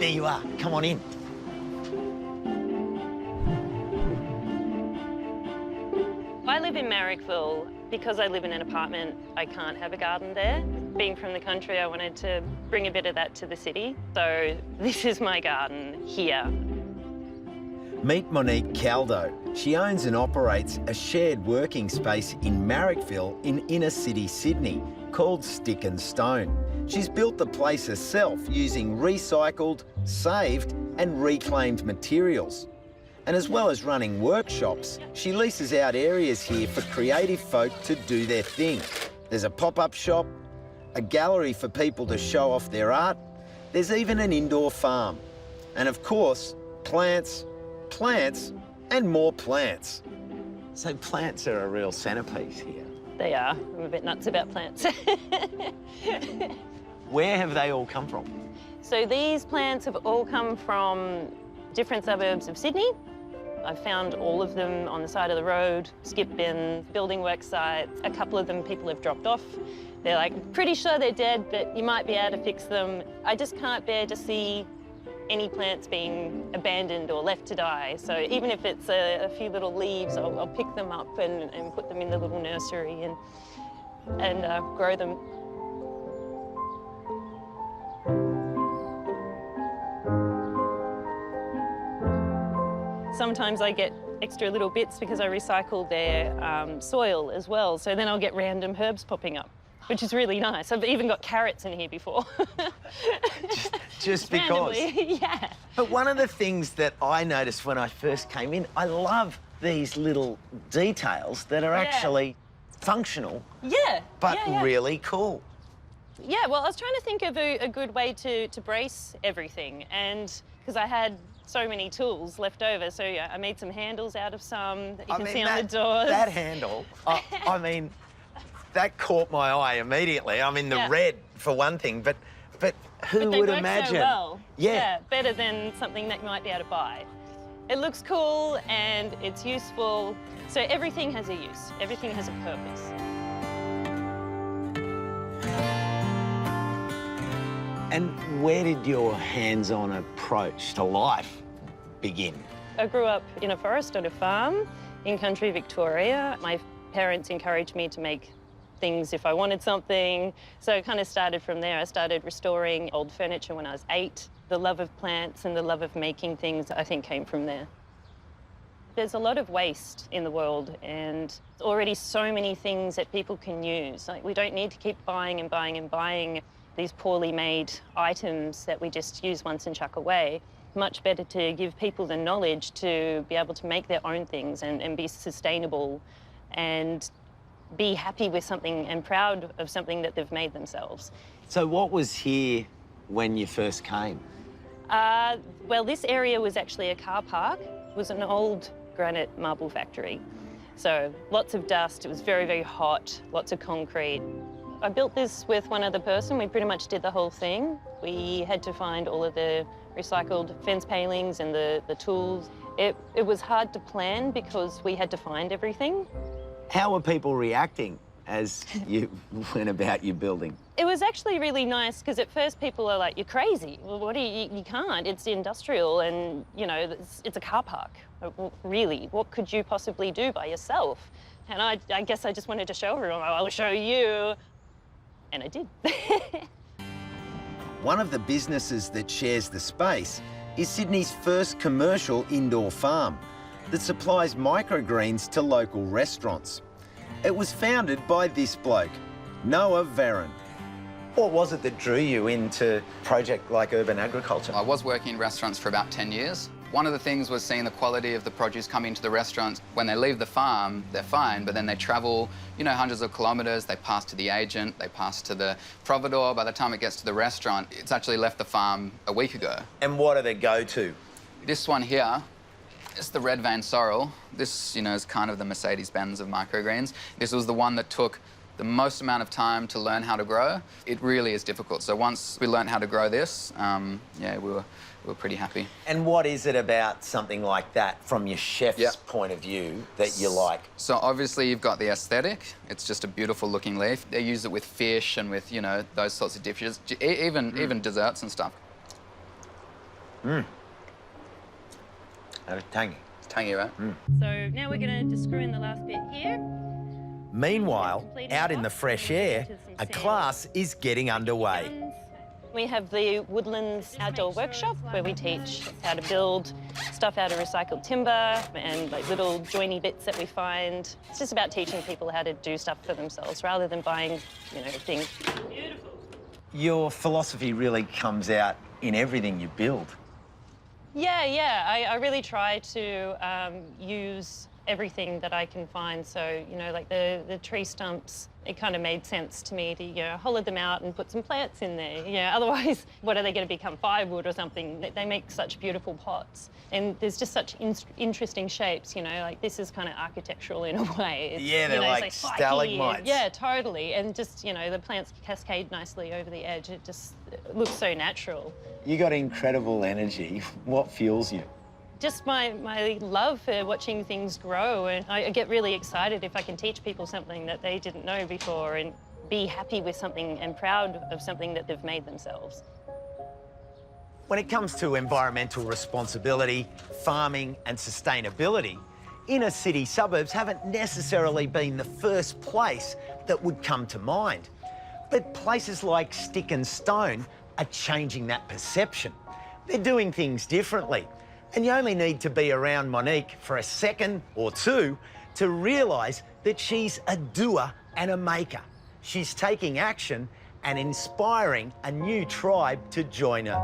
there you are. Come on in. I live in Marrickville. Because I live in an apartment, I can't have a garden there. Being from the country, I wanted to bring a bit of that to the city. So this is my garden here. Meet Monique Caldo. She owns and operates a shared working space in Marrickville in inner city Sydney called Stick and Stone. She's built the place herself using recycled, saved and reclaimed materials. And as well as running workshops, she leases out areas here for creative folk to do their thing. There's a pop-up shop, a gallery for people to show off their art. There's even an indoor farm. And of course, plants, plants and more plants. So plants are a real centrepiece here. They are. I'm a bit nuts about plants. Where have they all come from? So these plants have all come from different suburbs of Sydney. I've found all of them on the side of the road, skip bins, building work sites. A couple of them people have dropped off. They're like, pretty sure they're dead, but you might be able to fix them. I just can't bear to see any plants being abandoned or left to die. So even if it's a few little leaves, I'll pick them up and put them in the little nursery and grow them. Sometimes I get extra little bits because I recycle their soil as well. So then I'll get random herbs popping up, which is really nice. I've even got carrots in here before. just because? Randomly, yeah. But one of the things that I noticed when I first came in, I love these little details that are actually functional, but really cool. Yeah, well, I was trying to think of a good way to brace everything, and because I had so many tools left over, so yeah, I made some handles out of some that you can see on the doors. That handle, I mean, that caught my eye immediately. I mean, the red for one thing, but who would imagine? So well. Yeah, better than something that you might be able to buy. It looks cool and it's useful. So everything has a use. Everything has a purpose. And where did your hands-on approach to life begin? I grew up in a forest on a farm in country Victoria. My parents encouraged me to make things if I wanted something. So it kind of started from there. I started restoring old furniture when I was 8. The love of plants and the love of making things, I think, came from there. There's a lot of waste in the world and already so many things that people can use. Like, we don't need to keep buying and buying and buying these poorly made items that we just use once and chuck away. Much better to give people the knowledge to be able to make their own things and be sustainable and be happy with something and proud of something that they've made themselves. So what was here when you first came? Well, this area was actually a car park. It was an old granite marble factory. So lots of dust, it was very, very hot, lots of concrete. I built this with one other person. We pretty much did the whole thing. We had to find all of the recycled fence palings and the tools. It was hard to plan because we had to find everything. How were people reacting as you went about your building? It was actually really nice because at first people are like, you're crazy. Well, what do you can't. It's industrial and, you know, it's a car park. Well, really, what could you possibly do by yourself? And I guess I just wanted to show everyone, I'll show you. And I did. One of the businesses that shares the space is Sydney's first commercial indoor farm that supplies microgreens to local restaurants. It was founded by this bloke, Noah Varon. What was it that drew you into a project like urban agriculture? I was working in restaurants for about 10 years. One of the things was seeing the quality of the produce coming into the restaurants. When they leave the farm, they're fine, but then they travel, you know, hundreds of kilometres, they pass to the agent, they pass to the providor. By the time it gets to the restaurant, it's actually left the farm a week ago. And what are they go-to? This one here is the red vein sorrel. This, you know, is kind of the Mercedes-Benz of microgreens. This was the one that took the most amount of time to learn how to grow. It really is difficult. So once we learned how to grow this, yeah, we were pretty happy. And what is it about something like that, from your chef's point of view, that you like? So obviously you've got the aesthetic. It's just a beautiful looking leaf. They use it with fish and with, you know, those sorts of dishes, even desserts and stuff. That is tangy. It's tangy, right? So now we're going to just screw in the last bit here. Meanwhile, out in the fresh air, a class is getting underway. We have the Woodlands Outdoor Workshop where we teach how to build stuff out of recycled timber and like little joiny bits that we find. It's just about teaching people how to do stuff for themselves rather than buying, things. Beautiful. Your philosophy really comes out in everything you build. Yeah. I really try to use everything that I can find. So, like the tree stumps, it kind of made sense to me to, hollow them out and put some plants in there. Otherwise, what are they going to become, firewood or something? They make such beautiful pots. And there's just such interesting shapes, like this is kind of architectural in a way. It's, they're like stalagmites. Yeah, totally. And just, the plants cascade nicely over the edge. It just looks so natural. You got incredible energy. What fuels you? Just my love for watching things grow, and I get really excited if I can teach people something that they didn't know before and be happy with something and proud of something that they've made themselves. When it comes to environmental responsibility, farming and sustainability, inner city suburbs haven't necessarily been the first place that would come to mind. But places like Stick and Stone are changing that perception. They're doing things differently. And you only need to be around Monique for a second or two to realise that she's a doer and a maker. She's taking action and inspiring a new tribe to join her.